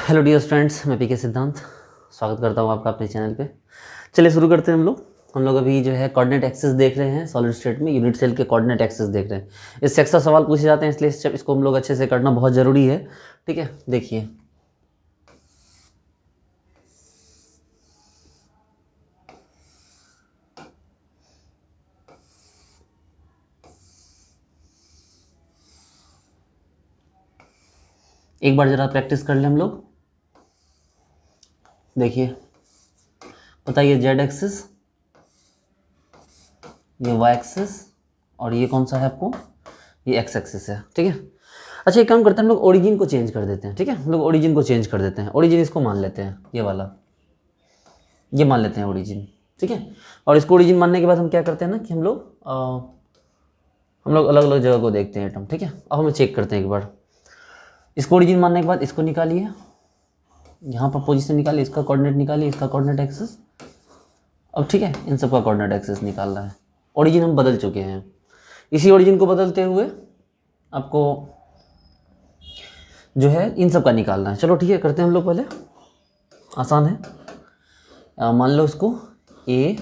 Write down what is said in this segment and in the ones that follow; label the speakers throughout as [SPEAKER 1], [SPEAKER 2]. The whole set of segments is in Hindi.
[SPEAKER 1] हेलो डियर फ्रेंड्स, मैं पीके सिद्धांत स्वागत करता हूँ आपका अपने चैनल पे। चलिए शुरू करते हैं हम लोग अभी जो है कोऑर्डिनेट एक्सेस देख रहे हैं। सॉलिड स्टेट में यूनिट सेल के कोऑर्डिनेट एक्सेस देख रहे हैं। इससे अक्सर सवाल पूछे जाते हैं, इसलिए इसको हम लोग अच्छे से करना बहुत ज़रूरी है। ठीक है, देखिए एक बार ज़रा प्रैक्टिस कर लें हम लोग। देखिए बताइए, जेड एक्सिस, ये वाई एक्सिस और ये कौन सा है आपको, ये एक्स एक्सिस है। ठीक है, अच्छा एक काम करते हैं, हम लोग ओरिजिन को चेंज कर देते हैं। ठीक है, हम लोग ओरिजिन को चेंज कर देते हैं। ओरिजिन इसको मान लेते हैं, ये वाला ये मान लेते हैं ओरिजिन। ठीक है, और इसको ओरिजिन मानने के बाद हम क्या करते हैं ना कि हम लोग अलग अलग जगह को देखते हैं एटम। ठीक है, अब हमें चेक करते हैं एक बार। इसको ओरिजिन मानने के बाद इसको निकालिए, यहाँ पर पोजीशन निकालिए, इसका कोऑर्डिनेट निकालिए, इसका कोऑर्डिनेट एक्सिस। अब ठीक है, इन सब का कोऑर्डिनेट एक्सिस निकालना है। ओरिजिन हम बदल चुके हैं, इसी ओरिजिन को बदलते हुए आपको जो है इन सब का निकालना है। चलो ठीक है, करते हैं हम लोग पहले, आसान है। मान लो इसको A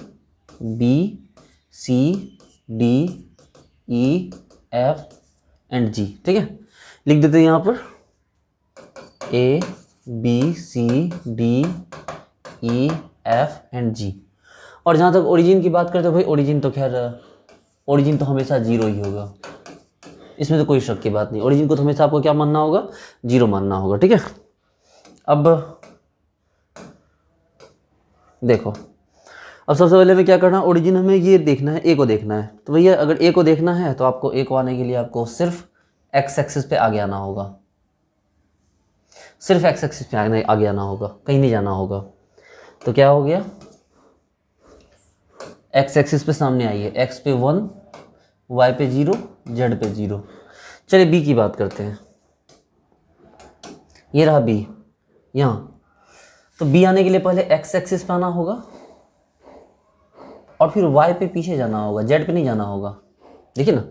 [SPEAKER 1] B C D E F and G. ठीक है, लिख देते हैं यहाँ पर A B C D E F and G. और जहाँ तक ओरिजिन की बात करते हैं भाई, ओरिजिन तो खैर ओरिजिन तो हमेशा जीरो ही होगा, इसमें तो कोई शक की बात नहीं। ओरिजिन को तो हमेशा आपको क्या मानना होगा, जीरो मानना होगा। ठीक है, अब देखो, अब सबसे पहले में क्या करना, ओरिजिन हमें ये देखना है, ए को देखना है। तो भैया अगर ए को देखना है तो आपको ए को आने के लिए आपको सिर्फ एक्स एक्सिस पे आगे आना होगा, सिर्फ एक्स एक्सिस पे आगे आना होगा, कहीं नहीं जाना होगा। तो क्या हो गया, एक्स एक्सिस पे सामने आइए, एक्स पे 1, वाई पे 0, जेड पे 0। चलिए बी की बात करते हैं, ये रहा बी यहाँ। तो बी आने के लिए पहले एक्स एक्सिस पे आना होगा और फिर वाई पे पीछे जाना होगा, जेड पे नहीं जाना होगा। देखिए ना,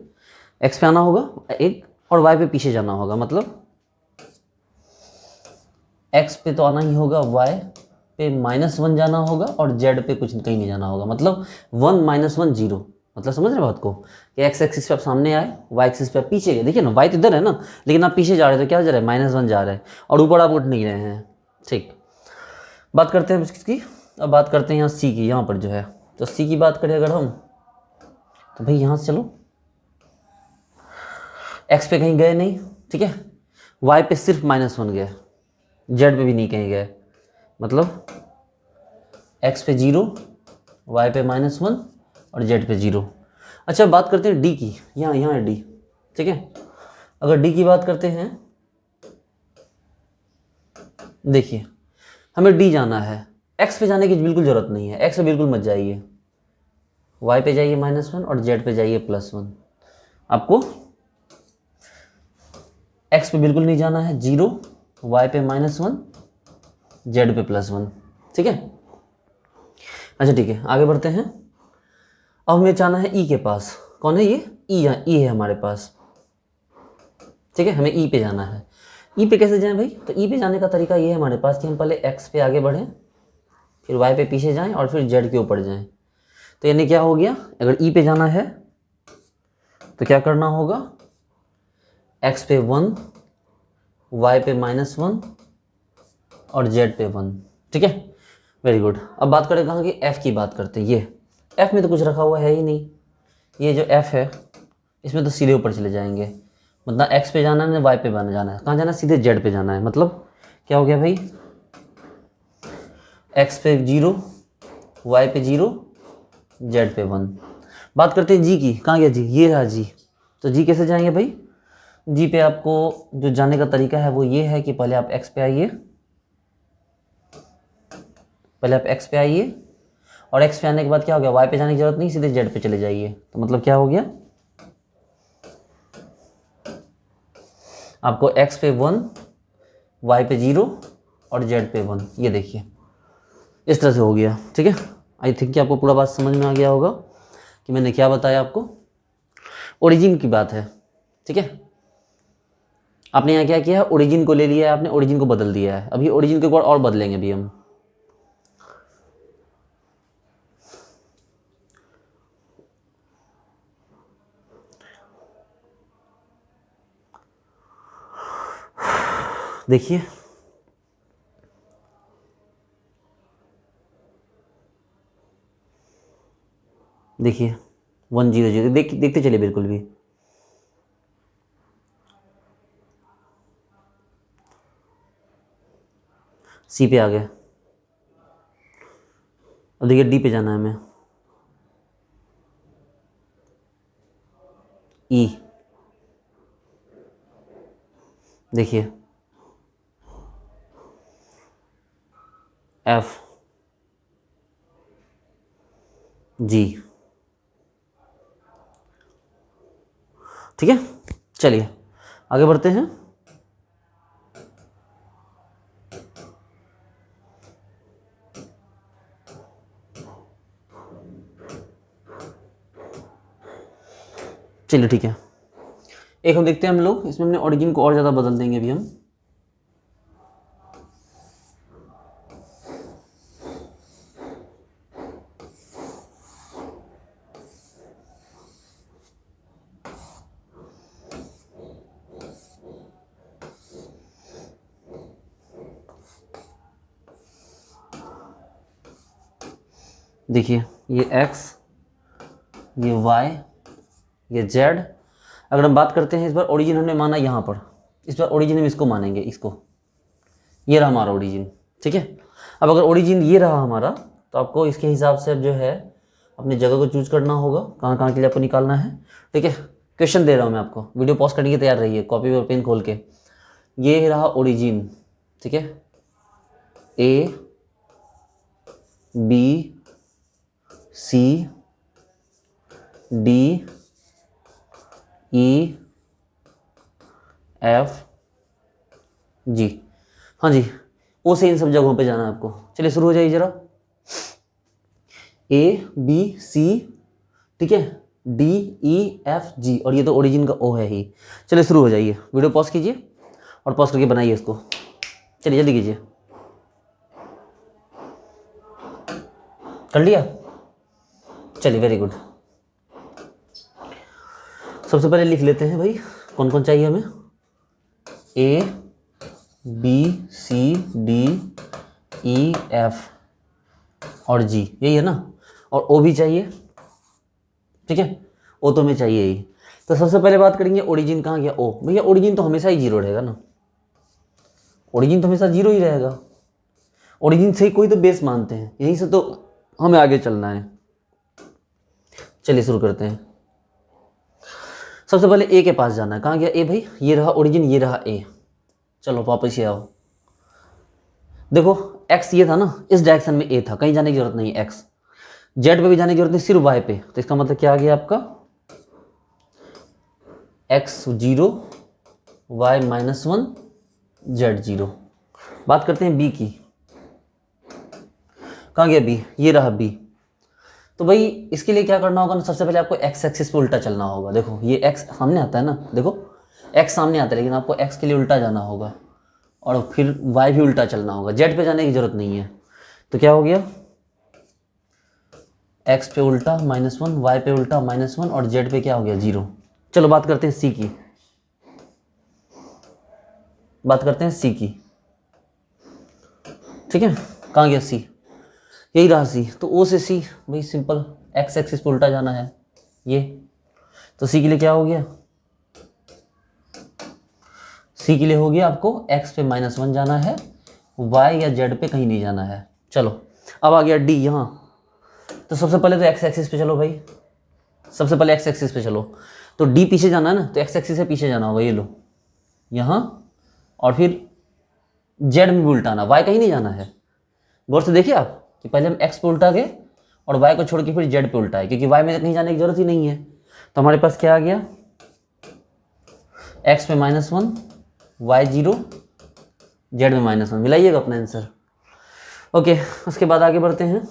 [SPEAKER 1] एक्स पे आना होगा एक और वाई पे पीछे जाना होगा। मतलब एक्स पे तो आना ही होगा, वाई पे -1 जाना होगा और जेड पे कुछ कहीं नहीं जाना होगा। मतलब 1 -1 0। मतलब समझ रहे बात को, कि एक्स एक्सिस पे आप सामने आए, वाई एक्सिस पे आप पीछे गए। देखिए ना, वाई तो इधर है ना, लेकिन आप पीछे जा रहे हैं तो क्या जा रहा है, -1 जा रहा है, और ऊपर आप उठ नहीं रहे हैं। ठीक, बात करते हैं इसकी। अब बात करते हैं यहाँ सी की, यहाँ पर जो है, तो सी की बात करें अगर हम, तो भाई यहाँ से चलो, एक्स पे कहीं गए नहीं। ठीक है, वाई पे सिर्फ -1 गए, जेड पे भी नहीं कहीं गए। मतलब एक्स पे 0, वाई पे -1 और जेड पे 0। अच्छा बात करते हैं डी की, यहाँ है डी। ठीक है, अगर डी की बात करते हैं, देखिए हमें डी जाना है, एक्स पे जाने की बिल्कुल ज़रूरत नहीं है, एक्स पे बिल्कुल मत जाइए, वाई पे जाइए -1 और जेड पे जाइए +1। आपको एक्स पे बिल्कुल नहीं जाना है, 0, वाई पे -1, जेड पे +1। ठीक है, अच्छा ठीक है, आगे बढ़ते हैं। अब हमें जाना है ई के पास। कौन है ये, ई है हमारे पास। ठीक है, हमें ई पे जाना है। ई पे कैसे जाएं भाई, तो ई पे जाने का तरीका ये है हमारे पास कि हम पहले एक्स पे आगे बढ़ें, फिर वाई पे पीछे जाएं और फिर जेड के ऊपर जाएं। तो यानी क्या हो गया, अगर ई पे जाना है तो क्या करना होगा, एक्स पे 1, वाई पे -1 और जेड पे 1। ठीक है, वेरी गुड। अब बात करें कहाँ की, एफ़ की बात करते हैं। ये एफ़ में तो कुछ रखा हुआ है ही नहीं, ये जो एफ़ है इसमें तो सीधे ऊपर चले जाएंगे। मतलब एक्स पे जाना है, वाई पे जाना है, कहाँ जाना है, सीधे जेड पे जाना है। मतलब क्या हो गया भाई, एक्स पे 0, वाई पे 0, जेड पे 1। बात करते हैं जी की, कहाँ गया जी, ये रहा जी। तो जी कैसे जाएंगे भाई, जी पे आपको जो जाने का तरीका है वो ये है कि पहले आप एक्स पे आइए, पहले आप एक्स पे आइए और एक्स पे आने के बाद क्या हो गया, वाई पे जाने की जरूरत नहीं, सीधे जेड पे चले जाइए। तो मतलब क्या हो गया, आपको एक्स पे 1, वाई पे 0 और जेड पे 1। ये देखिए इस तरह से हो गया। ठीक है, आई थिंक कि आपको पूरा बात समझ में आ गया होगा कि मैंने क्या बताया आपको। ओरिजिन की बात है। ठीक है, आपने यहाँ क्या किया है, ओरिजिन को ले लिया है आपने, ओरिजिन को बदल दिया है। अभी ओरिजिन के ऊपर और बदलेंगे अभी हम। देखिए देखिए 100 देखते चलिए बिल्कुल भी। सी पे आ गया। अब देखिए डी पे जाना है हमें। ई देखिए एफ जी। ठीक है, चलिए आगे बढ़ते हैं। चलिए ठीक है, एक हम देखते हैं हम लोग इसमें अपने ओरिजिन को और ज़्यादा बदल देंगे अभी हम। देखिए ये x, ये y, ये z। अगर हम बात करते हैं इस बार ओरिजिन हमने माना यहाँ पर, इस बार ओरिजिन हम इसको मानेंगे, इसको। ये रहा हमारा ओरिजिन, ठीक है। अब अगर ओरिजिन ये रहा हमारा, तो आपको इसके हिसाब से अब जो है अपनी जगह को चूज करना होगा, कहाँ कहाँ के लिए आपको निकालना है। ठीक है, क्वेश्चन दे रहा हूँ मैं आपको, वीडियो पॉज करने की तैयार रहिए, कॉपी और पेन खोल के। ये रहा ओरिजिन, ठीक है। A B C D E F G. हाँ जी, ओ से इन सब जगहों पे जाना है आपको। चलिए शुरू हो जाइए जरा। ए बी सी, ठीक है, डी ई एफ जी, और ये तो ओरिजिन का ओ है ही। चलिए शुरू हो जाइए, वीडियो पॉज कीजिए और पॉज करके बनाइए इसको। चलिए जल्दी कीजिए। कर लिया? चलिए वेरी गुड। सबसे पहले लिख लेते हैं भाई कौन कौन चाहिए हमें। A B C D E F और जी, यही है ना। और ओ भी चाहिए, ठीक है, ओ तो हमें चाहिए ही। तो सबसे पहले बात करेंगे ओरिजिन कहाँ गया, ओ। भैया ओरिजिन तो हमेशा ही जीरो रहेगा ना, ओरिजिन तो हमेशा जीरो ही रहेगा। ओरिजिन से ही कोई तो बेस मानते हैं, यहीं से तो हमें आगे चलना है। चलिए शुरू करते हैं। सबसे पहले ए के पास जाना है। कहाँ गया ए भाई, ये रहा ओरिजिन, ये रहा ए। चलो वापस ही आओ। देखो एक्स ये था ना, इस डायरेक्शन में ए था, कहीं जाने की जरूरत नहीं है एक्स। जेड पे भी जाने की जरूरत नहीं, सिर्फ वाई पे। तो इसका मतलब क्या आ गया आपका, एक्स 0 वाई -1 जेड 0। बात करते हैं बी की। कहाँ गया बी, ये रहा बी। तो भाई इसके लिए क्या करना होगा ना, सबसे पहले आपको एक्स एक्सिस पे उल्टा चलना होगा। देखो ये एक्स सामने आता है ना, देखो एक्स सामने आता है, लेकिन आपको एक्स के लिए उल्टा जाना होगा, और फिर वाई भी उल्टा चलना होगा। जेड पे जाने की जरूरत नहीं है। तो क्या हो गया, एक्स पे उल्टा -1, वाई पे उल्टा -1, और जेड पे क्या हो गया 0। चलो बात करते हैं सी की। बात करते हैं सी की, ठीक है। कहाँ गया सी, यही रहा सी। तो ओ से सी भाई सिंपल, एक्स एक्सिस पे उल्टा जाना है ये। तो सी के लिए क्या हो गया, सी के लिए हो गया आपको एक्स पे -1 जाना है, वाई या जेड पे कहीं नहीं जाना है। चलो अब आ गया डी यहाँ। तो सबसे पहले तो एक्स एक्सिस पे चलो भाई, सबसे पहले एक्स एक्सिस पे चलो। तो डी पीछे जाना है ना, तो एक्स एक्सिस से पीछे जाना होगा, ये लो यहाँ, और फिर जेड में भी उल्टाना, वाई कहीं नहीं जाना है। गौर से देखिए आप कि पहले हम एक्स पे उल्टा गए और वाई को छोड़ के फिर जेड पे उल्टा है, क्योंकि वाई में कहीं जाने की जरूरत ही नहीं है। तो हमारे पास क्या आ गया, एक्स पे -1, वाई 0, जेड में -1। मिलाइएगा अपना आंसर। ओके, उसके बाद आगे बढ़ते हैं।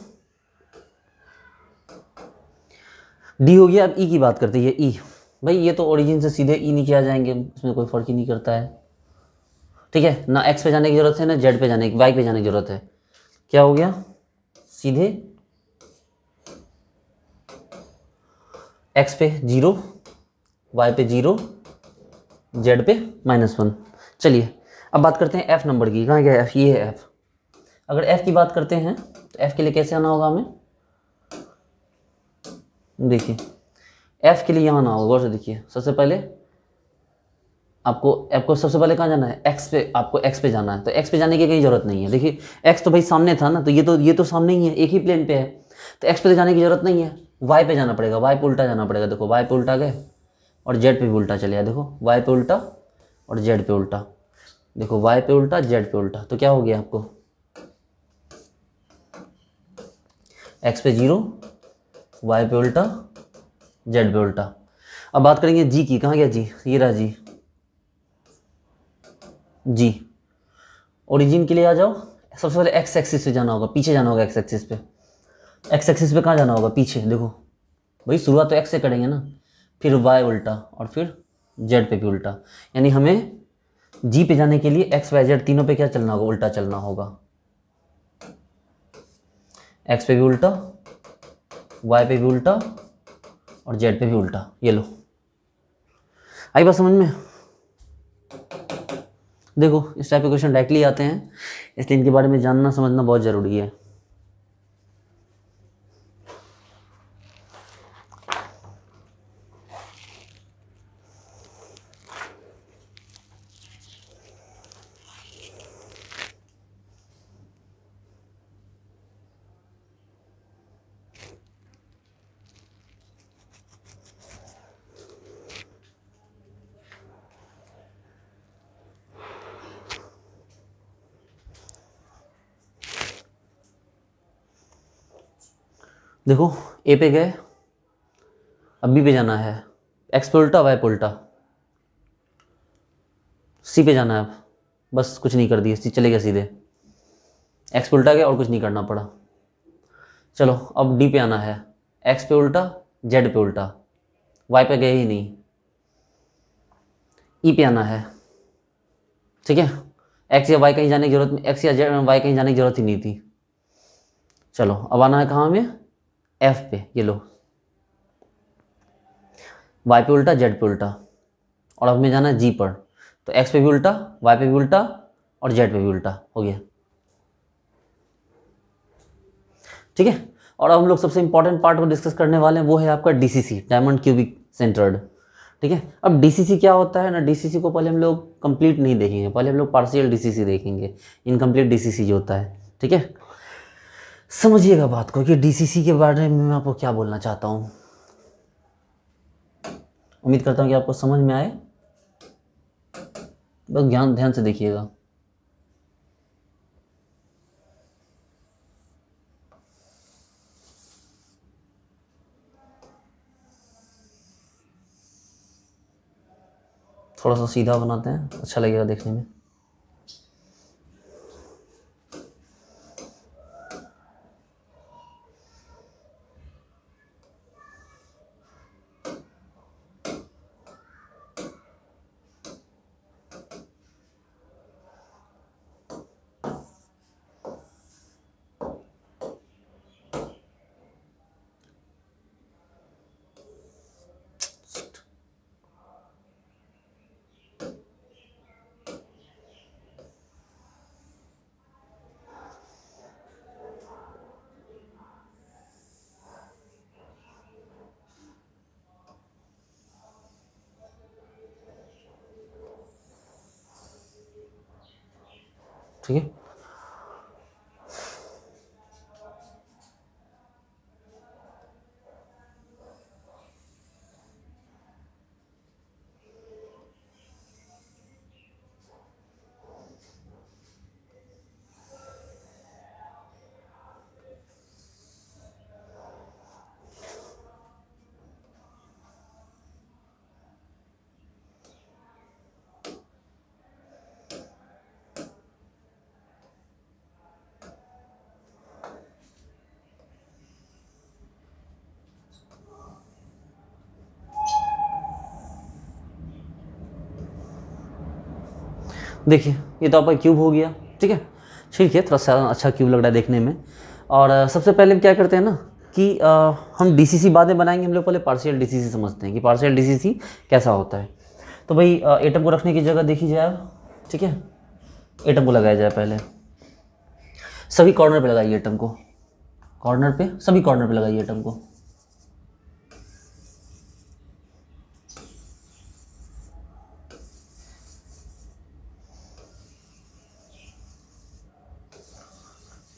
[SPEAKER 1] डी हो गया। अब ई की बात करते हैं। ई भाई ये तो ओरिजिन से सीधे ई नीचे आ जाएंगे, इसमें कोई फर्क ही नहीं करता है। ठीक है, ना एक्स पे जाने की जरूरत है ना जेड पे जाने की, वाई पे जाने की जरूरत है। क्या हो गया, सीधे एक्स पे 0, वाई पे 0, जेड पे -1। चलिए अब बात करते हैं एफ नंबर की। कहाँ गया एफ, ये है एफ। अगर एफ की बात करते हैं तो एफ के लिए कैसे आना होगा हमें, देखिए एफ के लिए यहाँ आना होगा, गौर से देखिए। सबसे पहले आपको आपको सबसे पहले कहाँ जाना है, एक्स पे, आपको एक्स पे जाना है। तो एक्स पे जाने की कहीं जरूरत नहीं है, देखिए एक्स तो भाई सामने था ना, तो ये तो सामने ही है, एक ही प्लेन पे है, तो एक्स पे तो जाने की जरूरत नहीं है। वाई पे जाना पड़ेगा, वाई पे उल्टा जाना पड़ेगा। देखो वाई पे उल्टा गए और जेड पे भी उल्टा चले आए। देखो वाई पे उल्टा और जेड पे उल्टा, देखो वाई पे उल्टा जेड पे उल्टा, तो क्या हो गया आपको, एक्स पे 0, वाई पे उल्टा, जेड पे उल्टा। अब बात करेंगे जी की। कहाँ गया जी, ये रहा जी। जी ओरिजिन के लिए आ जाओ। सबसे पहले एक्स एक्सिस पे जाना होगा, पीछे जाना होगा एक्स एक्सिस पे। एक्स एक्सिस पे कहाँ जाना होगा, पीछे। देखो भाई शुरुआत तो एक्स से करेंगे ना, फिर वाई उल्टा और फिर जेड पे भी उल्टा। यानी हमें जी पे जाने के लिए एक्स वाई जेड तीनों पे क्या चलना होगा, उल्टा चलना होगा। एक्स पे भी उल्टा, वाई पे भी उल्टा और जेड पे भी उल्टा। ये लो, आई बात समझ में। देखो इस टाइप के क्वेश्चन डायरेक्टली आते हैं, इसलिए इनके बारे में जानना समझना बहुत ज़रूरी है। देखो ए पे गए, अब बी पे जाना है, एक्स पे उल्टा वाई पे उल्टा। सी पे जाना है अब, बस कुछ नहीं कर दिया, सी चले गया सीधे, एक्स पे उल्टा गया और कुछ नहीं करना पड़ा। चलो अब डी पे आना है, एक्स पे उल्टा जेड पे उल्टा, वाई पे गए ही नहीं। ई पे आना है, ठीक है, एक्स या वाई कहीं जाने की जरूरत, एक्स या जेड वाई कहीं जाने की जरूरत ही नहीं थी। चलो अब आना है कहाँ में, एफ पे। ये लो वाई पे उल्टा जेड पे उल्टा, और अब हमें जाना है जी पर, तो एक्स पे भी उल्टा, वाई पे भी उल्टा और जेड पे भी उल्टा, हो गया। ठीक है, और अब हम लोग सबसे इंपॉर्टेंट पार्ट को डिस्कस करने वाले हैं, वो है आपका डीसीसी, डायमंड क्यूबिक सेंटर्ड। ठीक है, अब डीसीसी क्या होता है ना, डीसीसी को पहले हम लोग कंप्लीट नहीं देखेंगे, पहले हम लोग पार्शियल डीसीसी देखेंगे, इनकम्प्लीट डीसीसी जो होता है। ठीक है, समझिएगा बात को कि डीसीसी के बारे में मैं आपको क्या बोलना चाहता हूँ। उम्मीद करता हूँ कि आपको समझ में आए, बस ध्यान से देखिएगा। थोड़ा सा सीधा बनाते हैं, अच्छा लगेगा देखने में। ठीक है, देखिए ये तो आपका क्यूब हो गया, ठीक है। ठीक है, थोड़ा सा अच्छा क्यूब लग रहा है देखने में। और सबसे पहले हम क्या करते हैं ना कि हम डीसीसी बाद में बनाएंगे, हम लोग पहले पार्शियल डीसीसी समझते हैं कि पार्शियल डीसीसी कैसा होता है। तो भाई एटम को रखने की जगह देखी जाए, ठीक है। एटम को लगाया जाए पहले, सभी कॉर्नर पे लगाइए एटम को, कॉर्नर पे, सभी कॉर्नर पे लगाइए एटम को।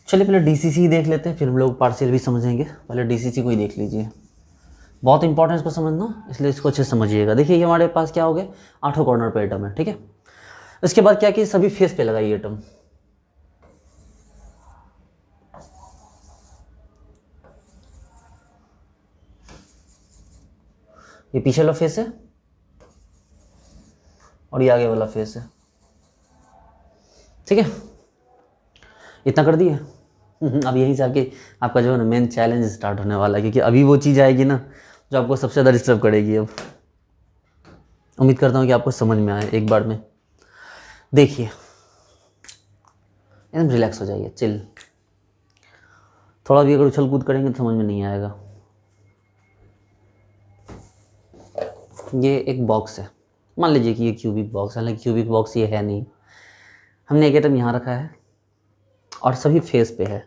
[SPEAKER 1] चलिए पहले डीसीसी देख लेते हैं, फिर हम लोग पार्शियल भी समझेंगे। पहले डीसीसी को ही देख लीजिए, बहुत इंपॉर्टेंट इसको समझना, इसलिए इसको अच्छे से समझिएगा। देखिए ये हमारे पास क्या हो गया, 8 कॉर्नर पे एटम है, ठीक है। इसके बाद क्या कि सभी फेस पे लगाइए एटम। ये पीछे वाला फेस है और ये आगे वाला फेस है, ठीक है। इतना कर दिए। अब यहीं से आके आपका जो है ना मेन चैलेंज स्टार्ट होने वाला है, क्योंकि अभी वो चीज़ आएगी ना जो आपको सबसे ज़्यादा डिस्टर्ब करेगी। अब उम्मीद करता हूँ कि आपको समझ में आए एक बार में। देखिए एकदम रिलैक्स हो जाइए, चिल। थोड़ा भी अगर उछल कूद करेंगे तो समझ में नहीं आएगा। ये एक बॉक्स है, मान लीजिए कि ये क्यूबिक बॉक्स है, लेकिन क्यूबिक बॉक्स ये है नहीं। हमने एक एटम यहाँ रखा है और सभी फेस पे है।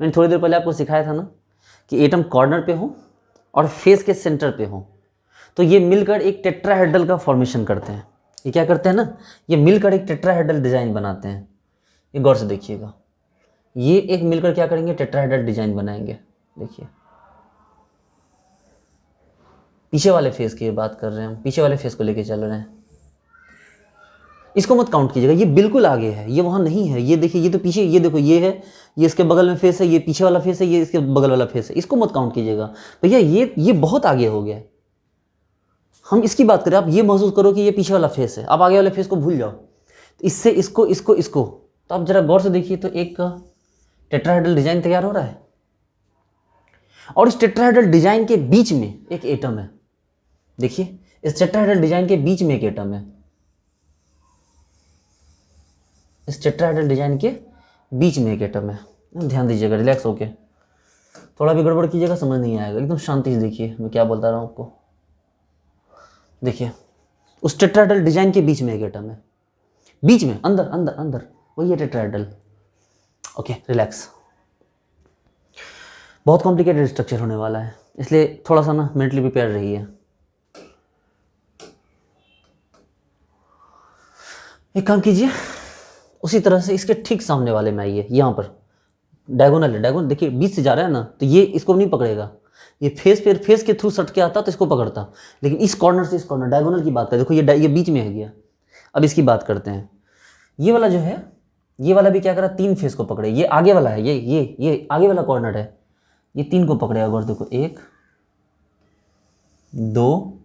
[SPEAKER 1] मैंने थोड़ी देर पहले आपको सिखाया था ना कि एटम कॉर्नर पे हो और फेस के सेंटर पे हो, तो ये मिलकर एक टेट्राहेड्रल का फॉर्मेशन करते हैं। ये क्या करते हैं ना, ये मिलकर एक टेट्राहेड्रल डिजाइन बनाते हैं। ये गौर से देखिएगा, ये एक मिलकर क्या करेंगे, टेट्राहेड्रल डिजाइन बनाएंगे। देखिए पीछे वाले फेस की बात कर रहे हैं हम, पीछे वाले फेस को लेके चल रहे हैं। इसको मत काउंट कीजिएगा, ये बिल्कुल आगे है, ये वहाँ नहीं है। ये देखिए, ये तो पीछे, ये देखो ये है, ये इसके बगल में फेस है, ये पीछे वाला फेस है, ये इसके बगल वाला फेस है। इसको मत काउंट कीजिएगा भैया, ये बहुत आगे हो गया। हम इसकी बात करें, आप ये महसूस करो कि ये पीछे वाला फेस है, आप आगे वाले फेस को भूल जाओ। तो इससे इसको तो आप जरा गौर से देखिए, तो एक टेट्राहेड्रल डिजाइन तैयार हो रहा है और इस टेट्राहेड्रल डिजाइन के बीच में एक एटम है। देखिए इस टेट्राहेड्रल डिजाइन के बीच में एक एटम है, इस टेट्राहेड्रल डिजाइन के बीच में एक एटम है। ध्यान दीजिएगा, रिलैक्स होके। थोड़ा भी गड़बड़ कीजिएगा समझ नहीं आएगा, एकदम शांति से देखिए मैं क्या बोलता रहा हूँ आपको। देखिए उस टेट्राहेड्रल डिजाइन के बीच में एक एटम है, बीच में, अंदर अंदर अंदर, वही है टेट्राहेड्रल। Okay relax. बहुत कॉम्प्लिकेटेड स्ट्रक्चर होने वाला है, इसलिए थोड़ा सा ना मेंटली प्रिपेयर रहिए। एक काम कीजिए, उसी तरह से इसके ठीक सामने वाले में आइए। यहाँ पर डायगोनल है, डायगोनल देखिए बीच से जा रहा है ना, तो ये इसको नहीं पकड़ेगा। ये फेस के थ्रू सट के आता तो इसको पकड़ता, लेकिन इस कॉर्नर से इस कॉर्नर, डायगोनल की बात करें, देखो ये बीच में है गया। अब इसकी बात करते हैं, ये वाला जो है, ये वाला भी क्या करा, 3 फेस को पकड़े। ये आगे वाला है, ये आगे वाला कॉर्नर है, ये 3 को पकड़ेगा। और देखो 1 2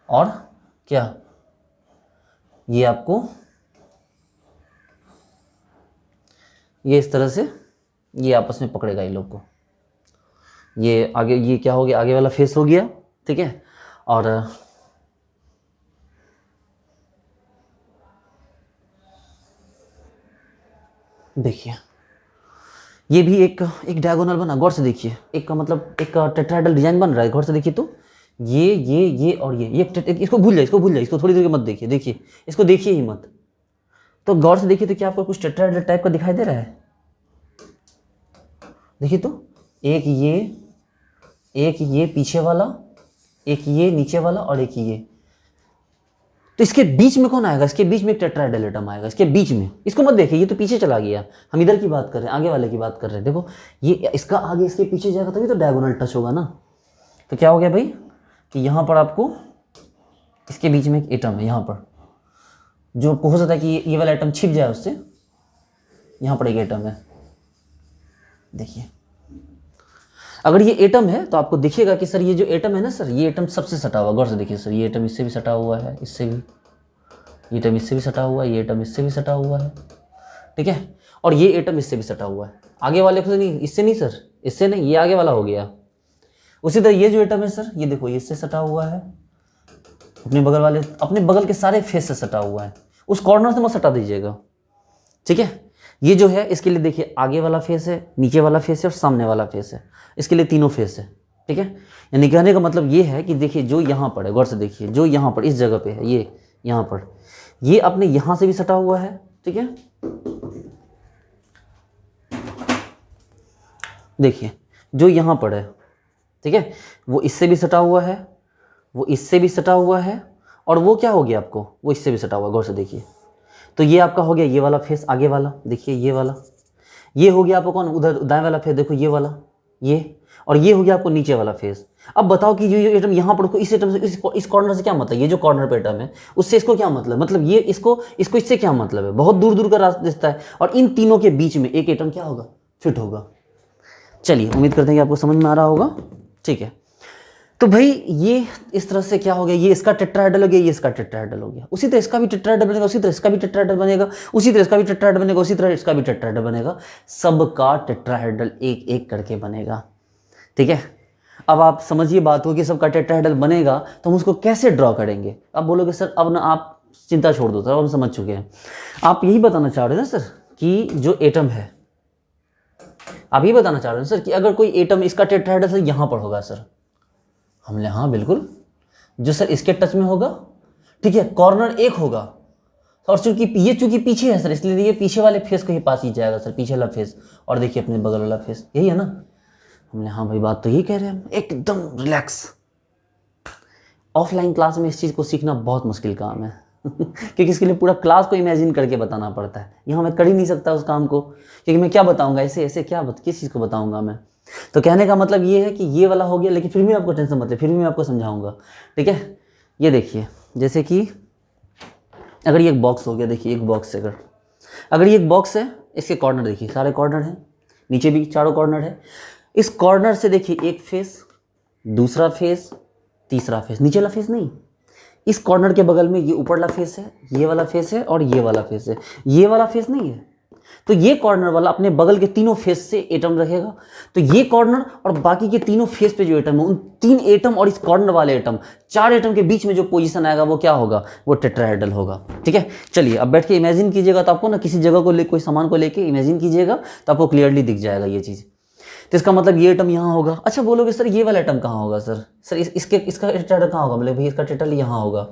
[SPEAKER 1] और क्या, ये आपको ये इस तरह से ये आपस में पकड़ेगा ये लोग को। ये आगे, ये क्या हो गया, आगे वाला फेस हो गया, ठीक है। और देखिए ये भी एक डायगोनल बना, गौर से देखिए। एक का मतलब एक टेट्राहेड्रल डिजाइन बन रहा है, गौर से देखिए। तो ये और ये इसको भूल जाए, इसको थोड़ी देर के मत देखिए। देखिए इसको देखिए ही मत, तो गौर से देखिए। तो क्या आपको कुछ टेट्राहेड्रल टाइप का दिखाई दे रहा है? देखिए तो एक ये पीछे वाला, एक ये नीचे वाला और एक ये। तो इसके बीच में कौन आएगा? इसके बीच में एक टेट्राहेड्रल एटम आएगा, इसके बीच में। इसको मत देखिए, ये तो पीछे चला गया। हम इधर की बात कर रहे हैं, आगे वाले की बात कर रहे हैं। देखो ये इसका आगे इसके पीछे जाएगा तभी तो डायगोनल टच होगा ना। तो क्या हो गया भाई कि यहाँ पर आपको इसके बीच में एक एटम है, यहाँ पर, जो हो सकता है कि ये वाला एटम छिप जाए उससे। यहाँ पर एक एटम है, देखिए। अगर ये एटम है तो आपको दिखेगा कि सर ये जो एटम है ना सर, ये एटम सबसे सटा हुआ। गौर से देखिए सर, ये एटम इससे भी सटा हुआ है, इससे भी, ये एटम इससे भी सटा हुआ है, ये एटम इससे भी सटा हुआ है, ठीक है। और ये एटम इससे भी सटा हुआ है। आगे वाले को नहीं, इससे नहीं सर, इससे नहीं, ये आगे वाला हो गया। उसी तरह ये जो एटम है सर, ये देखो ये इससे सटा हुआ है, अपने बगल वाले, अपने बगल के सारे फेस से सटा हुआ है। उस कॉर्नर से मत हटा दीजिएगा, ठीक है। ये जो है इसके लिए देखिए आगे वाला फेस है, नीचे वाला फेस है और सामने वाला फेस है, इसके लिए तीनों फेस है, ठीक है। यानी कहने का मतलब ये है कि देखिए जो यहाँ पर है, गौर से देखिए, जो यहाँ पर इस जगह पे है, ये यहाँ पर, ये अपने यहाँ से भी सटा हुआ है, ठीक है। देखिए जो यहाँ पर है, ठीक है, वो इससे भी सटा हुआ है, वो इससे भी सटा हुआ है, और वो क्या हो गया आपको, वो इससे भी सटा हुआ है। गौर से देखिए, तो ये आपका हो गया ये वाला फेस आगे वाला, देखिए ये वाला, ये हो गया आपको कौन, उधर दाएं वाला फेस, देखो ये वाला, ये, और ये हो गया आपको नीचे वाला फेस। अब बताओ कि ये एटम यहाँ पर, इस एटम से इस कॉर्नर से क्या मतलब, ये जो कॉर्नर पे एटम है उससे इसको क्या मतलब ये इसको इससे क्या मतलब है, बहुत दूर दूर का रास्ता दिखता है, और इन तीनों के बीच में एक एटम क्या होगा, फिट होगा। चलिए उम्मीद करते हैं कि आपको समझ में आ रहा होगा, ठीक है। तो भाई ये इस तरह से क्या हो गया, ये इसका टेट्राहेड्रल हो गया, ये इसका टेट्राहेड्रल हो गया, उसी तरह इसका भी टेट्राहेड्रल बनेगा, उसी तरह इसका भी टेट्राहेड्रल बनेगा, उसी तरह इसका भी टेट्राहेड्रल बनेगा, उसी तरह इसका भी टेट्राहेड्रल बनेगा, सबका टेट्राहेड्रल एक एक करके बनेगा, ठीक है। अब आप समझिए बात हो कि सबका टेट्राहेड्रल बनेगा तो हम उसको कैसे ड्रॉ करेंगे। अब बोलोगे सर अब ना आप चिंता छोड़ दो सर, अब हम समझ चुके हैं। आप यही बताना चाह रहे हैं ना सर कि जो एटम है, आप यही बताना चाह रहे हैं सर कि अगर कोई एटम इसका टेट्राहेड्रल सर यहाँ पर होगा सर, हमने हाँ बिल्कुल, जो सर इसके टच में होगा, ठीक है, कॉर्नर एक होगा, और चूंकि पीछे है सर, इसलिए ये पीछे वाले फेस के ही पास ही जाएगा सर, पीछे वाला फेस, और देखिए अपने बगल वाला फेस, यही है ना। हमने हाँ भाई बात तो यही कह रहे हैं हम, एकदम रिलैक्स। ऑफलाइन क्लास में इस चीज़ को सीखना बहुत मुश्किल काम है क्योंकि इसके लिए पूरा क्लास को इमेजिन करके बताना पड़ता है, यहाँ मैं कर ही नहीं सकता उस काम को, क्योंकि मैं क्या बताऊँगा ऐसे ऐसे, किस चीज़ को बताऊँगा मैं। तो कहने का मतलब ये है कि ये वाला हो गया, लेकिन फिर भी आपको टेंशन मत ले, फिर भी मैं आपको समझाऊंगा, ठीक है। ये देखिए जैसे कि अगर ये एक बॉक्स हो गया, देखिए एक बॉक्स है, अगर ये एक बॉक्स है, इसके कॉर्नर देखिए सारे कॉर्नर हैं, नीचे भी चारों कॉर्नर है, इस कॉर्नर से देखिए एक फेस, दूसरा फेस, तीसरा फेस, नीचे वाला फेस नहीं, इस कॉर्नर के बगल में ये ऊपर वाला फेस है, ये वाला फेस है, और ये वाला फेस है, ये वाला फेस नहीं है। तो ये कॉर्नर वाला अपने बगल के तीनों फेस से एटम रखेगा, तो ये कॉर्नर और बाकी के तीनों फेस पे जो एटम है, उन तीन एटम और इस कॉर्नर वाले एटम, चार एटम के बीच में जो पोजीशन आएगा वो क्या होगा, वो टेट्राहेड्रल होगा, ठीक है। चलिए अब बैठ के इमेजिन कीजिएगा, तो आपको ना किसी जगह को कोई सामान को लेके इमेजिन कीजिएगा तो आपको क्लियरली दिख जाएगा ये चीज़। तो इसका मतलब ये एटम यहाँ होगा। अच्छा बोलोगे सर ये वाला एटम कहाँ होगा सर इसका टेट्राहेड्रल कहाँ होगा, मतलब भाई इसका टेट्राहेड्रल यहाँ होगा।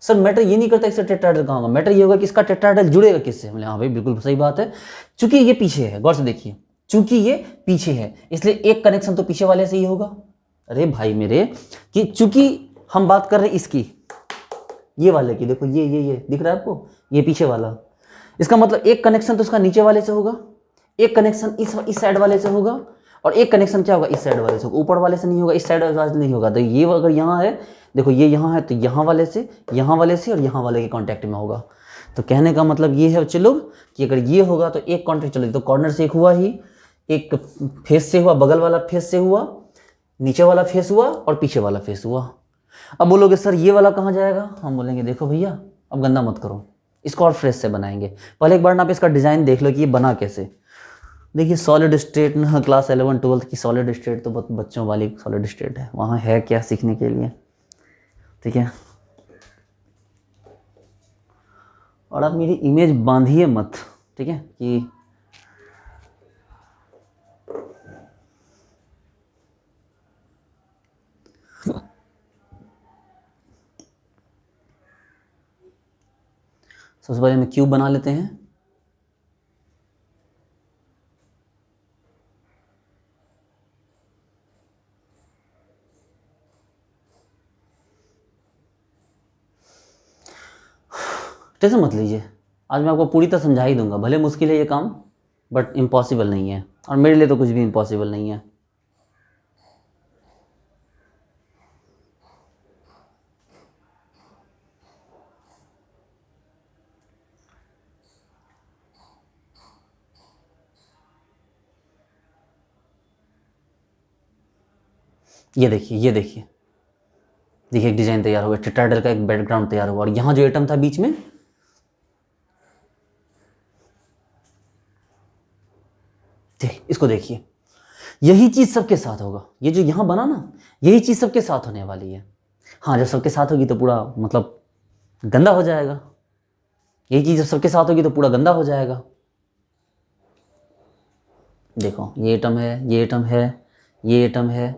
[SPEAKER 1] सर मैटर ये नहीं करता इसका टेट्राहेड्रल कहाँ होगा, मैटर ये होगा कि इसका टेट्राहेड्रल जुड़ेगा किससे। मतलब हाँ भाई बिल्कुल सही बात है, चूंकि ये पीछे है, गौर से देखिए, चूंकि ये पीछे है इसलिए एक कनेक्शन तो पीछे वाले से ही होगा। अरे भाई मेरे, कि चूंकि हम बात कर रहे हैं इसकी, ये वाले की, देखो ये दिख रहा है आपको, ये पीछे वाला, इसका मतलब एक कनेक्शन तो इसका नीचे वाले से होगा, एक कनेक्शन इस साइड वाले से होगा, और एक कनेक्शन क्या होगा इस साइड वाले से, ऊपर वाले से नहीं होगा, इस साइड वाले से नहीं होगा। तो ये अगर यहाँ है, देखो ये यहाँ है, तो यहाँ वाले से और यहाँ वाले के कांटेक्ट में होगा। तो कहने का मतलब ये है बच्चे लोग कि अगर ये होगा तो एक कांटेक्ट चलेगा, तो कॉर्नर से एक हुआ ही, एक फेस से हुआ, बगल वाला फेस से हुआ, नीचे वाला फेस हुआ, और पीछे वाला फेस हुआ। अब बोलोगे सर ये वाला कहाँ जाएगा, हम बोलेंगे देखो भैया अब गंदा मत करो, इसको और फ्रेश से बनाएंगे। पहले एक बार ना आप इसका डिज़ाइन देख लो कि ये बना कैसे। देखिए सॉलिड स्टेट ना, क्लास 11-12 की सॉलिड स्टेट तो बहुत बच्चों वाली सॉलिड स्टेट है, वहाँ है क्या सीखने के लिए, ठीक है। और आप मेरी इमेज बांधिए मत, ठीक है, कि सबसे पहले हम क्यूब बना लेते हैं। टेंशन मत लीजिए, आज मैं आपको पूरी तरह समझा ही दूंगा। भले मुश्किल है ये काम, बट इम्पॉसिबल नहीं है, और मेरे लिए तो कुछ भी इम्पॉसिबल नहीं है। ये देखिए देखिए एक डिजाइन तैयार हुआ, टेट्राहेड्रल का एक बैकग्राउंड तैयार हुआ, और यहाँ जो एटम था बीच में, इसको देखिए, यही चीज सबके साथ होगा। ये जो यहाँ बना ना, यही चीज सबके साथ होने वाली है। हाँ जब सबके साथ होगी तो पूरा मतलब गंदा हो जाएगा, यही चीज़ जब सबके साथ होगी तो पूरा गंदा हो जाएगा। देखो ये एटम है, ये एटम है, ये एटम है,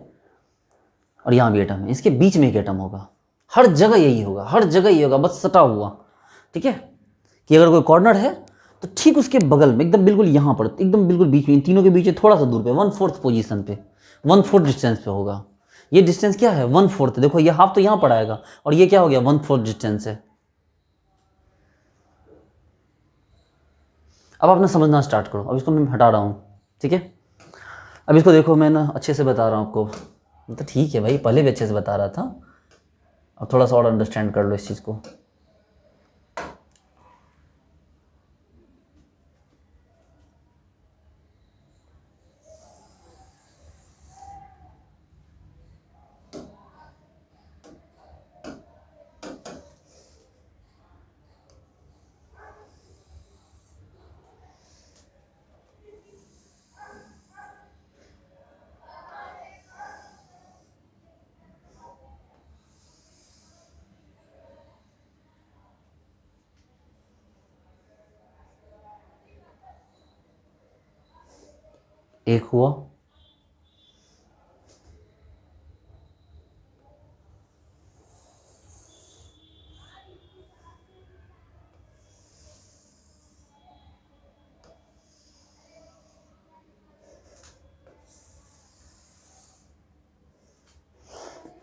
[SPEAKER 1] और यहाँ भी एटम है, इसके बीच में एक एटम होगा। हर जगह यही होगा, हर जगह यही होगा, बस सटा हुआ। ठीक है, कि अगर कोई कॉर्नर है तो ठीक उसके बगल में एकदम बिल्कुल यहाँ पर, एकदम बिल्कुल बीच में, इन तीनों के बीच में थोड़ा सा दूर पे, 1/4 पोजीशन पे, 1/4 डिस्टेंस पे होगा। ये डिस्टेंस क्या है? 1/4। देखो ये हाफ तो यहाँ पर आएगा, और ये क्या हो गया? 1/4 डिस्टेंस है। अब आपने समझना स्टार्ट करो। अब इसको मैं हटा रहा हूँ, ठीक है। अब इसको देखो, मैं ना अच्छे से बता रहा हूँ आपको। तो ठीक है भाई, पहले भी अच्छे से बता रहा था, अब थोड़ा सा और अंडरस्टैंड कर लो इस चीज़ को। एक हुआ,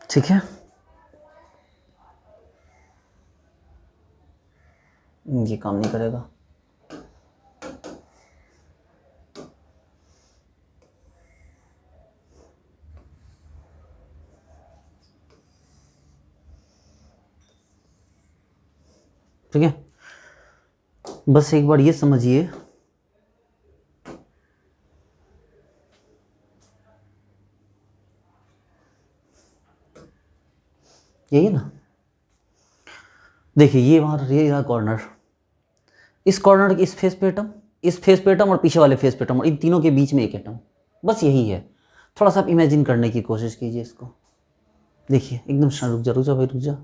[SPEAKER 1] ठीक है। ये काम नहीं करेगा। ठीक है, बस एक बार ये समझिए, यही है ना। देखिए ये वहाँ, ये रहा कॉर्नर, इस कॉर्नर के इस फेस पे एटम, इस फेस पे एटम, और पीछे वाले फेस पे एटम, और इन तीनों के बीच में एक एटम। बस यही है। थोड़ा सा आप इमेजिन करने की कोशिश कीजिए इसको। देखिए एकदम रुक जा, रुक जा भाई, रुक जा।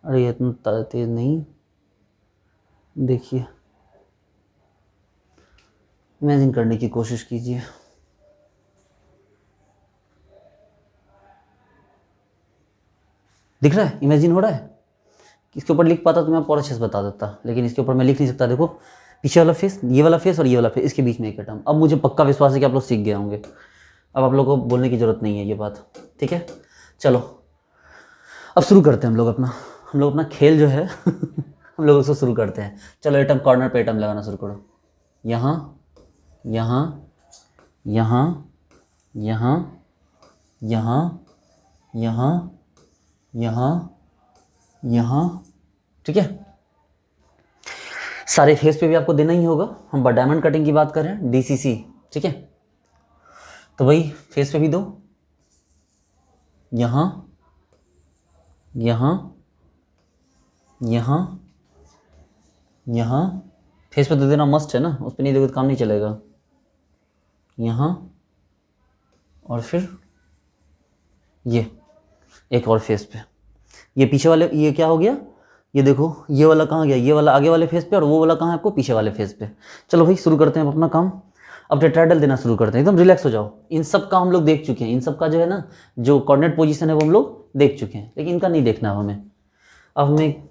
[SPEAKER 1] अरे इतना तेज नहीं, देखिए इमेजिन करने की कोशिश कीजिए। दिख रहा है? इमेजिन हो रहा है? इसके ऊपर लिख पाता तो मैं और अच्छे से बता देता, लेकिन इसके ऊपर मैं लिख नहीं सकता। देखो पीछे वाला फेस, ये वाला फेस और ये वाला फेस, इसके बीच में एक एटम। अब मुझे पक्का विश्वास है कि आप लोग सीख गए होंगे। अब आप लोगों को बोलने की ज़रूरत नहीं है ये बात, ठीक है। चलो अब शुरू करते हैं हम लोग अपना खेल जो है हम लोग उसको शुरू करते हैं। चलो एटम, कॉर्नर पे एटम लगाना शुरू करो। यहाँ, यहाँ, यहाँ, यहाँ, यहाँ, यहाँ, यहाँ, यहाँ, ठीक है। सारे फेस पे भी आपको देना ही होगा। हम डायमंड कटिंग की बात कर रहे हैं, DCC, ठीक है। तो वही फेस पे भी दो, यहाँ, यहाँ, यहाँ, यहाँ। फेस पे दे देना मस्ट है ना, उस पर नहीं दोगे तो काम नहीं चलेगा। यहाँ, और फिर ये एक और फेस पे। ये पीछे वाले, ये क्या हो गया? ये देखो ये वाला कहाँ गया? ये वाला आगे वाले फेस पे, और वो वाला कहाँ है आपको? पीछे वाले फेस पे। चलो भाई शुरू करते हैं अपना काम। अब टेट्राहेड्रल देना शुरू करते हैं। एकदम रिलैक्स हो जाओ। इन सब का हम लोग देख चुके हैं, इन सब का जो है ना, जो कोऑर्डिनेट पोजीशन है वो हम लोग देख चुके हैं, लेकिन इनका नहीं देखना हमें। अब हमें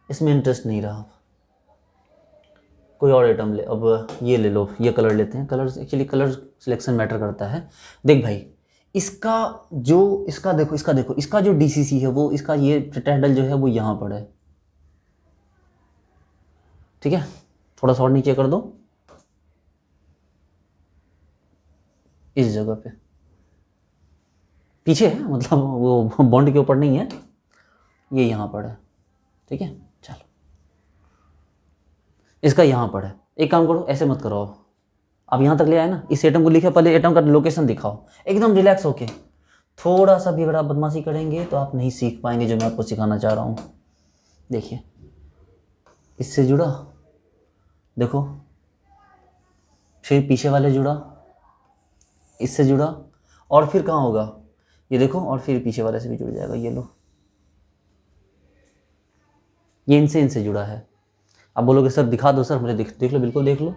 [SPEAKER 1] इसमें इंटरेस्ट नहीं रहा। कोई और आइटम ले, अब ये ले लो, ये कलर लेते हैं। Colour actually, colour selection matter करता है। देख भाई, इसका जो, इसका देखो, इसका देखो, इसका जो DCC है वो, इसका ये टेट्राहेड्रल जो है वो यहाँ पर है, ठीक है। थोड़ा सा और नीचे कर दो, इस जगह पे पीछे है, मतलब वो बॉन्ड के ऊपर नहीं है, ये यहाँ पर है, ठीक है। चलो इसका यहाँ पर है। एक काम करो, ऐसे मत करो। अब यहाँ तक ले आए ना, इस एटम को लिखा, पहले एटम का लोकेशन दिखाओ एकदम रिलैक्स होके। थोड़ा सा भी अगर आप बदमाशी करेंगे तो आप नहीं सीख पाएंगे जो मैं आपको सिखाना चाह रहा हूँ। देखिए इससे जुड़ा, देखो, फिर पीछे वाले जुड़ा, इससे जुड़ा, और फिर कहाँ होगा? ये देखो, और फिर पीछे वाले से भी जुड़ जाएगा। ये लो, ये इनसे जुड़ा है। आप बोलोगे सर दिखा दो सर मुझे, देख लो, बिल्कुल देख लो।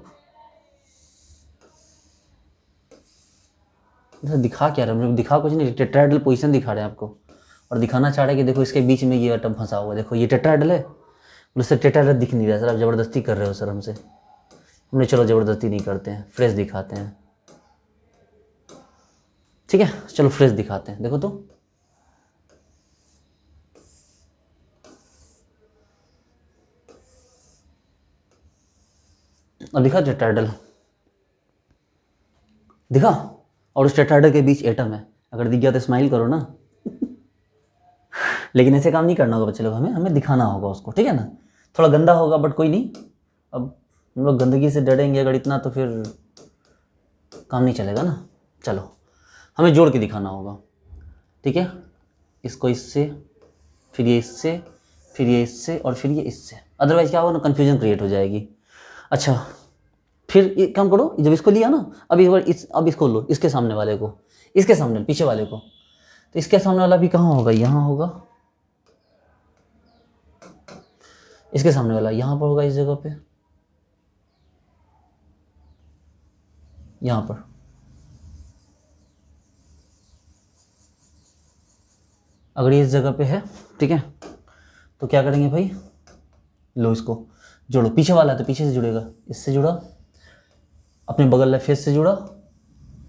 [SPEAKER 1] सर दिखा क्या रहे हैं, दिखा कुछ नहीं, टेट्राहेड्रल पोजीशन दिखा रहे हैं आपको, और दिखाना चाह रहे हैं कि देखो इसके बीच में ये एटम फंसा हुआ है, देखो ये टेट्राहेड्रल है। मुझसे टेट्राहेड्रल दिख नहीं रहा सर, आप ज़बरदस्ती कर रहे हो सर हमसे। हमने चलो ज़बरदस्ती नहीं करते हैं, फ्रेश दिखाते हैं, ठीक है, चलो फ्रेश दिखाते हैं। देखो तो अब दिखा टेट्राहेड्रल, दिखा, और उस टेट्राहेड्रल के बीच एटम है। अगर दिख गया तो स्माइल करो ना। लेकिन ऐसे काम नहीं करना होगा बच्चे लोग, हमें दिखाना होगा उसको, ठीक है ना। थोड़ा गंदा होगा बट कोई नहीं, अब हम लोग गंदगी से डरेंगे अगर इतना तो फिर काम नहीं चलेगा ना। चलो हमें जोड़ के दिखाना होगा, ठीक है। इसको इससे, फिर ये इससे, फिर ये इससे, और फिर ये इससे, अदरवाइज क्या होगा ना, कन्फ्यूजन क्रिएट हो जाएगी। अच्छा फिर एक काम करो, जब इसको लिया ना, अब एक बार अब इसको लो, इसके सामने वाले को, इसके सामने पीछे वाले को, तो इसके सामने वाला भी कहाँ होगा, यहाँ होगा। इसके सामने वाला यहाँ पर होगा, इस जगह पे, यहाँ पर। अगर ये इस जगह पे है, ठीक है, तो क्या करेंगे भाई, लो इसको जोड़ो, पीछे वाला है तो पीछे से जुड़ेगा, इससे जुड़ा, अपने बगल वाले फेस से जुड़ा,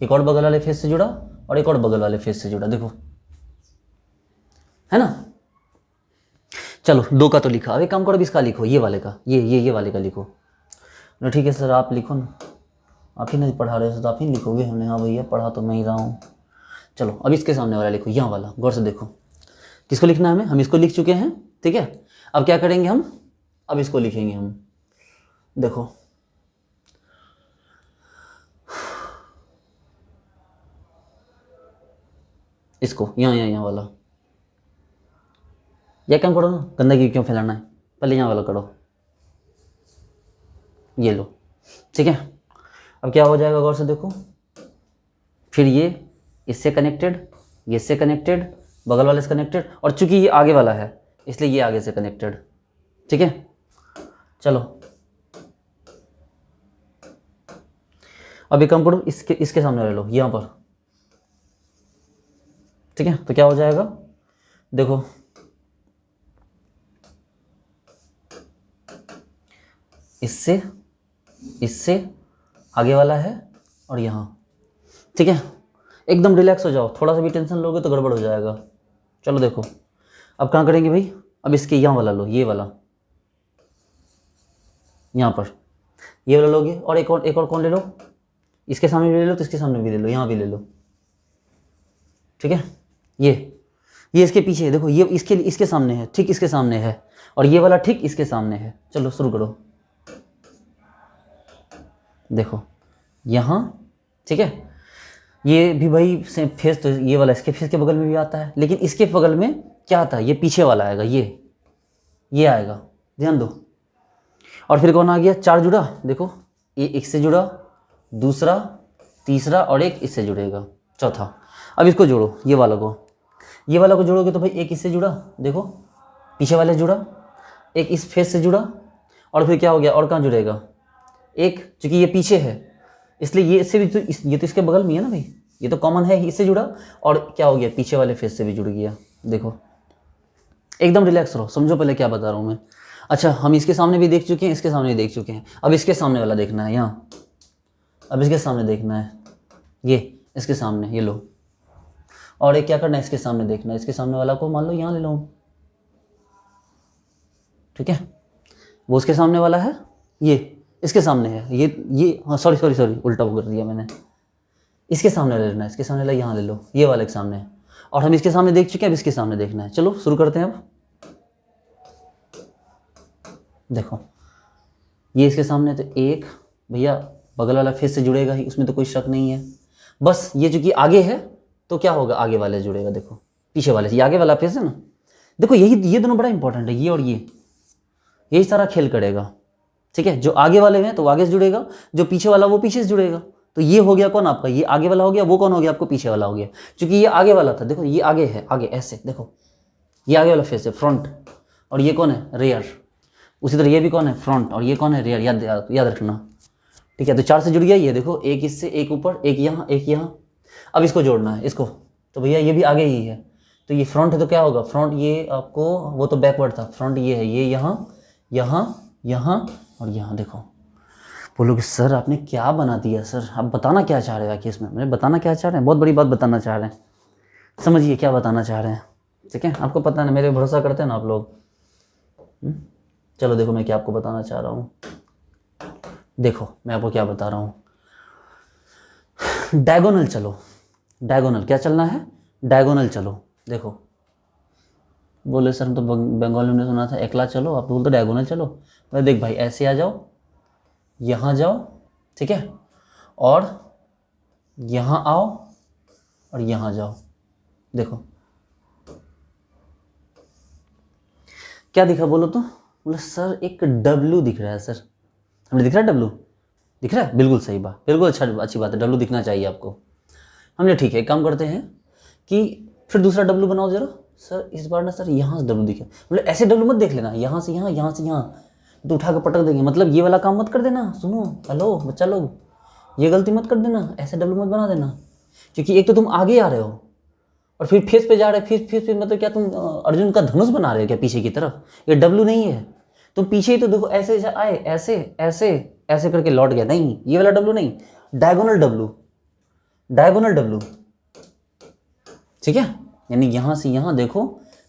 [SPEAKER 1] एक और बगल वाले फेस से जुड़ा, और एक और बगल वाले फेस से जुड़ा, देखो है ना। चलो 2 का तो लिखा, अब एक काम करो, अब इसका लिखो, ये वाले का, ये वाले का लिखो ना। ठीक है सर आप लिखो ना, आप ही नहीं पढ़ा रहे हो तो आप ही लिखोगे। हमने हाँ भैया पढ़ा तो मैं ही रहा हूँ। चलो अब इसके सामने वाला लिखो, यहाँ वाला, गौर से देखो किसको लिखना है हमें, हम इसको लिख चुके हैं, ठीक है। अब क्या करेंगे हम, अब इसको लिखेंगे हम, देखो इसको यहाँ वाला, यह काम करो ना, गंदगी क्यों फैलाना है, पहले यहाँ वाला करो, ये लो, ठीक है। अब क्या हो जाएगा, गौर से देखो, फिर ये इससे कनेक्टेड, ये इससे कनेक्टेड, बगल वाले से कनेक्टेड, और चूंकि ये आगे वाला है इसलिए ये आगे से कनेक्टेड, ठीक है। चलो अब एक काम करो, इसके सामने वाले लो, यहाँ पर, ठीक है। तो क्या हो जाएगा, देखो इससे आगे वाला है और यहाँ, ठीक है। एकदम रिलैक्स हो जाओ, थोड़ा सा भी टेंशन लोगे तो गड़बड़ हो जाएगा। चलो देखो अब कहाँ करेंगे भाई, अब इसके यहाँ वाला लो, ये वाला यहाँ पर, ये वाला लोगे, और एक और कौन ले लो, इसके सामने भी ले लो तो इसके सामने भी ले लो, यहाँ भी ले लो, ठीक है। ये इसके पीछे है, देखो ये इसके सामने है, ठीक इसके सामने है, और ये वाला ठीक इसके सामने है। चलो शुरू करो, देखो यहाँ, ठीक है। ये भी भाई सेम फेस, तो ये वाला इसके फेस के बगल में भी आता है, लेकिन इसके बगल में क्या आता है, ये पीछे वाला आएगा, ये आएगा, ध्यान दो। और फिर कौन आ गया, 4 जुड़ा, देखो ये एक से जुड़ा, दूसरा, तीसरा, और एक इससे जुड़ेगा, चौथा। अब इसको जोड़ो, ये वाला को जोड़ोगे तो भाई एक इससे जुड़ा, देखो पीछे वाले जुड़ा, एक इस फेस से जुड़ा, और फिर क्या हो गया, और कहाँ जुड़ेगा, एक, चूंकि ये पीछे है इसलिए ये इससे भी तो ये तो इसके बगल में है ना भाई, ये तो कॉमन है, इससे जुड़ा, और क्या हो गया, पीछे वाले फेस से भी जुड़ गया। देखो एकदम रिलैक्स रहो, समझो पहले क्या बता रहा हूँ मैं। अच्छा हम इसके सामने भी देख चुके हैं, इसके सामने भी देख चुके हैं, अब इसके सामने वाला देखना है यहाँ, अब इसके सामने देखना है, ये इसके सामने, ये लो, और एक क्या करना है, इसके सामने देखना है, इसके सामने वाला को मान लो यहाँ ले लो, ठीक है। वो उसके सामने वाला है, ये इसके सामने है, ये हाँ सॉरी उल्टा कर दिया मैंने, इसके सामने ले लेना है, इसके सामने ला, यहाँ ले लो, ये वाले के सामने, और हम इसके सामने देख चुके हैं, अब इसके सामने देखना है। चलो शुरू करते हैं। अब देखो ये इसके सामने, तो एक भैया बगल वाला फेस से जुड़ेगा ही, उसमें तो कोई शक नहीं है, बस ये चूंकि आगे है तो क्या होगा, आगे वाले जुड़ेगा, देखो पीछे वाले से, ये आगे वाला फेस है ना, देखो ये दोनों बड़ा इंपॉर्टेंट है, ये और यही सारा खेल करेगा, ठीक है। जो आगे वाले हैं तो वो आगे से जुड़ेगा, जो पीछे वाला वो पीछे से जुड़ेगा। तो ये हो गया कौन आपका, ये आगे वाला हो गया, वो कौन हो गया आपको, पीछे वाला हो गया। क्योंकि ये आगे वाला था, देखो ये आगे है, आगे ऐसे देखो, ये आगे वाला फेस है, फ्रंट, और ये कौन है, रेयर, उसी तरह ये भी कौन है, फ्रंट, और ये कौन है, रियर, याद रखना। ठीक है, तो 4 से जुड़ गया ये, देखो एक इससे, एक ऊपर, एक यहाँ, एक यहाँ। अब इसको जोड़ना है इसको, तो भैया ये भी आगे ही है, तो ये फ्रंट है तो क्या होगा, फ्रंट ये आपको, वो तो बैकवर्ड था, फ्रंट ये है, ये यहाँ, यहाँ, यहाँ और यहाँ। देखो बोलोगे सर आपने क्या बना दिया सर, आप बताना क्या चाह रहे हो कि इसमें, मुझे बताना क्या चाह रहे हैं, बहुत बड़ी बात बताना चाह रहे हैं, समझिए क्या बताना चाह रहे हैं। ठीक है, आपको पता है, मेरे भरोसा करते हैं ना आप लोग। चलो देखो मैं क्या आपको बताना चाह रहा हूँ, देखो मैं आपको क्या बता रहा हूँ। डायगोनल चलो, डायगोनल क्या चलना है, डायगोनल चलो। देखो बोले सर हम तो बंगाली में सुना था एकला चलो, आप बोलते डायगोनल चलो। मैं देख भाई ऐसे आ जाओ, यहाँ जाओ, ठीक है, और यहाँ आओ और यहाँ जाओ। देखो क्या दिखा बोलो तो, बोले सर एक W दिख रहा है सर, हमें दिख रहा है W, दिख रहा है, बिल्कुल सही बात, बिल्कुल अच्छी बात है, W दिखना चाहिए आपको। हमने ठीक है, एक काम करते हैं कि फिर दूसरा W बनाओ जरा। सर इस बार ना सर यहाँ से W दिखे, बोले ऐसे W मत देख लेना, यहाँ से यहाँ, यहाँ से यहाँ, तो उठा के पटक देंगे, मतलब ये वाला काम मत कर देना। सुनो हेलो बच्चा लोग, ये गलती मत कर देना, ऐसे W मत बना देना, क्योंकि एक तो तुम आगे आ रहे हो और फिर फेस पे जा रहे हो, फेस पे मतलब क्या तुम अर्जुन का धनुष बना रहे हो क्या पीछे की तरफ, ये W नहीं है, तुम पीछे ही तो देखो, ऐसे आए, ऐसे ऐसे ऐसे करके लौट गया, नहीं ये वाला W नहीं, डायगोनल W, डायगोनल W, ठीक है, यानी यहाँ से यहाँ देखो,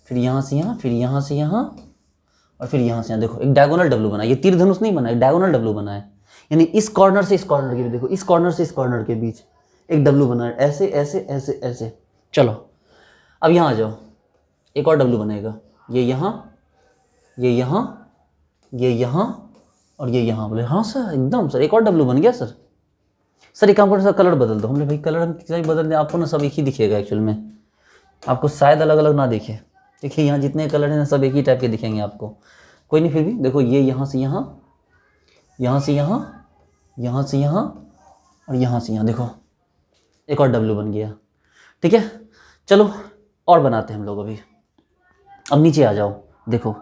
[SPEAKER 1] फिर यहाँ से यहाँ, फिर यहाँ से यहाँ और फिर यहाँ से यहाँ, देखो एक डायगोनल W बना, ये तीर धनुष नहीं बना, एक डायगोनल W बना है, यानी इस कॉर्नर से इस कॉर्नर के, देखो इस कॉर्नर से इस कॉर्नर के बीच एक W बना है, ऐसे ऐसे ऐसे ऐसे। चलो अब यहाँ आ जाओ, एक और W बनेगा, ये यहाँ, ये यहाँ, ये यहाँ और ये यहाँ। बोले हाँ सर एकदम सर, एक और W बन गया सर। सर एक काम करो सर, कलर बदल दो। हमने भाई कलर हम क्या बदल दें, आपको ना सब एक ही दिखेगा एक्चुअल में, आपको शायद अलग अलग ना दिखे। देखिए यहाँ जितने कलर हैं ना सब एक ही टाइप के दिखेंगे आपको, कोई नहीं फिर भी देखो, ये यहाँ से यहाँ, यहाँ से यहाँ, यहाँ से यहाँ और यहाँ से यहाँ, देखो एक और W बन गया। ठीक है, चलो और बनाते हैं हम लोग अभी। अब नीचे आ जाओ, देखो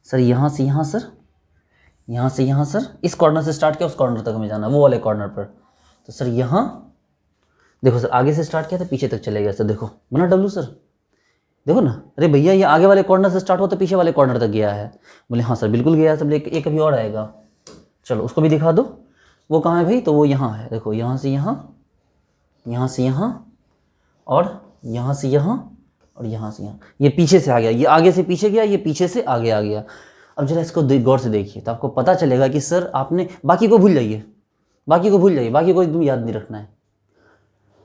[SPEAKER 1] सर यहाँ से यहाँ सर, यहाँ से यहाँ सर, इस कॉर्नर से स्टार्ट किया उस कॉर्नर तक हमें जाना, वो वाले कॉर्नर पर। तो सर यहाँ देखो सर, आगे से स्टार्ट किया था पीछे तक चले गया सर, देखो बना W सर, देखो ना, अरे भैया ये आगे वाले कॉर्नर से स्टार्ट हो तो पीछे वाले कॉर्नर तक गया है। बोले हाँ सर बिल्कुल गया है सब, लेकिन एक अभी और आएगा, चलो उसको भी दिखा दो। वो कहाँ है भाई, तो वो यहाँ है, देखो यहाँ से यहाँ, यहाँ से यहाँ और यहाँ से यहाँ और यहाँ से यहाँ, ये पीछे से आ गया, ये आगे से पीछे गया, ये पीछे से आगे आ गया। अब जरा इसको गौर से देखिए तो आपको पता चलेगा कि सर आपने, बाकी को भूल जाइए, बाकी को भूल जाइए, बाकी को एकदम याद नहीं रखना है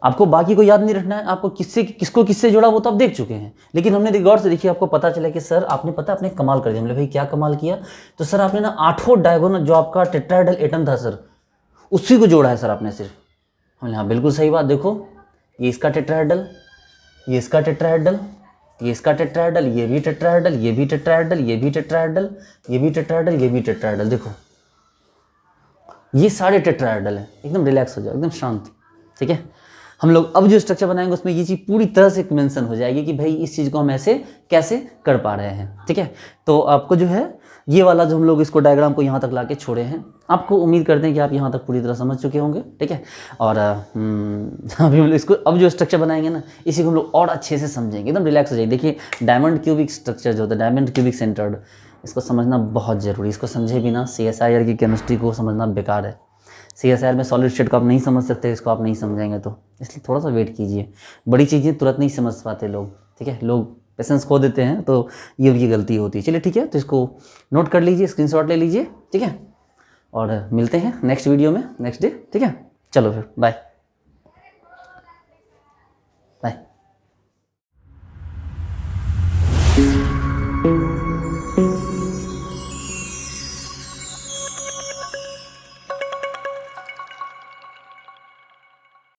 [SPEAKER 1] आपको, बाकी को याद नहीं रखना है आपको, किसको किससे जुड़ा वो तो आप देख चुके हैं, लेकिन हमने गौर से देखिए, आपको पता चला कि सर आपने पता आपने कमाल कर दिया। हमने भाई क्या कमाल किया, तो सर आपने ना 8 डायगोनल जो आपका टेट्राहेड्रल एटम था सर, उसी को जोड़ा है सर आपने सिर्फ। हमने हाँ बिल्कुल सही बात, देखो ये इसका टेट्राहेड्रल, ये इसका टेट्राहेड्रल, ये इसका टेट्राहेड्रल, ये भी टेट्राहेड्रल, ये भी टेट्राहेड्रल, ये भी टेट्राहेड्रल, ये भी टेट्राहेड्रल, ये भी टेट्राहेड्रल, देखो ये सारे टेट्राहेड्रल है। एकदम रिलैक्स हो जाओ, एकदम शांत। ठीक है, हम लोग अब जो स्ट्रक्चर बनाएंगे उसमें ये चीज़ पूरी तरह से मेंशन हो जाएगी कि भाई इस चीज़ को हम ऐसे कैसे कर पा रहे हैं। ठीक है, तो आपको जो है ये वाला जो हम लोग इसको डायग्राम को यहाँ तक लाके छोड़े हैं, आपको उम्मीद करते हैं कि आप यहाँ तक पूरी तरह समझ चुके होंगे। ठीक है, और अभी हम लोग इसको अब जो स्ट्रक्चर बनाएंगे ना, इसी को हम लोग और अच्छे से समझेंगे, एकदम रिलैक्स हो जाएगी। देखिए डायमंड क्यूबिक स्ट्रक्चर जो होता है, डायमंड क्यूबिक सेंटर्ड, इसको समझना बहुत ज़रूरी। इसको समझे बिना CSIR की केमिस्ट्री को समझना बेकार है। CSIR में सॉलिड स्टेट को आप नहीं समझ सकते, इसको आप नहीं समझेंगे तो, इसलिए थोड़ा सा वेट कीजिए। बड़ी चीज़ें तुरंत नहीं समझ पाते लोग, ठीक है, लोग पेशेंस खो देते हैं, तो ये उनकी गलती होती है। चलिए ठीक है, तो इसको नोट कर लीजिए, स्क्रीनशॉट ले लीजिए। ठीक है, और मिलते हैं नेक्स्ट वीडियो में नेक्स्ट डे। ठीक है, चलो फिर बाय।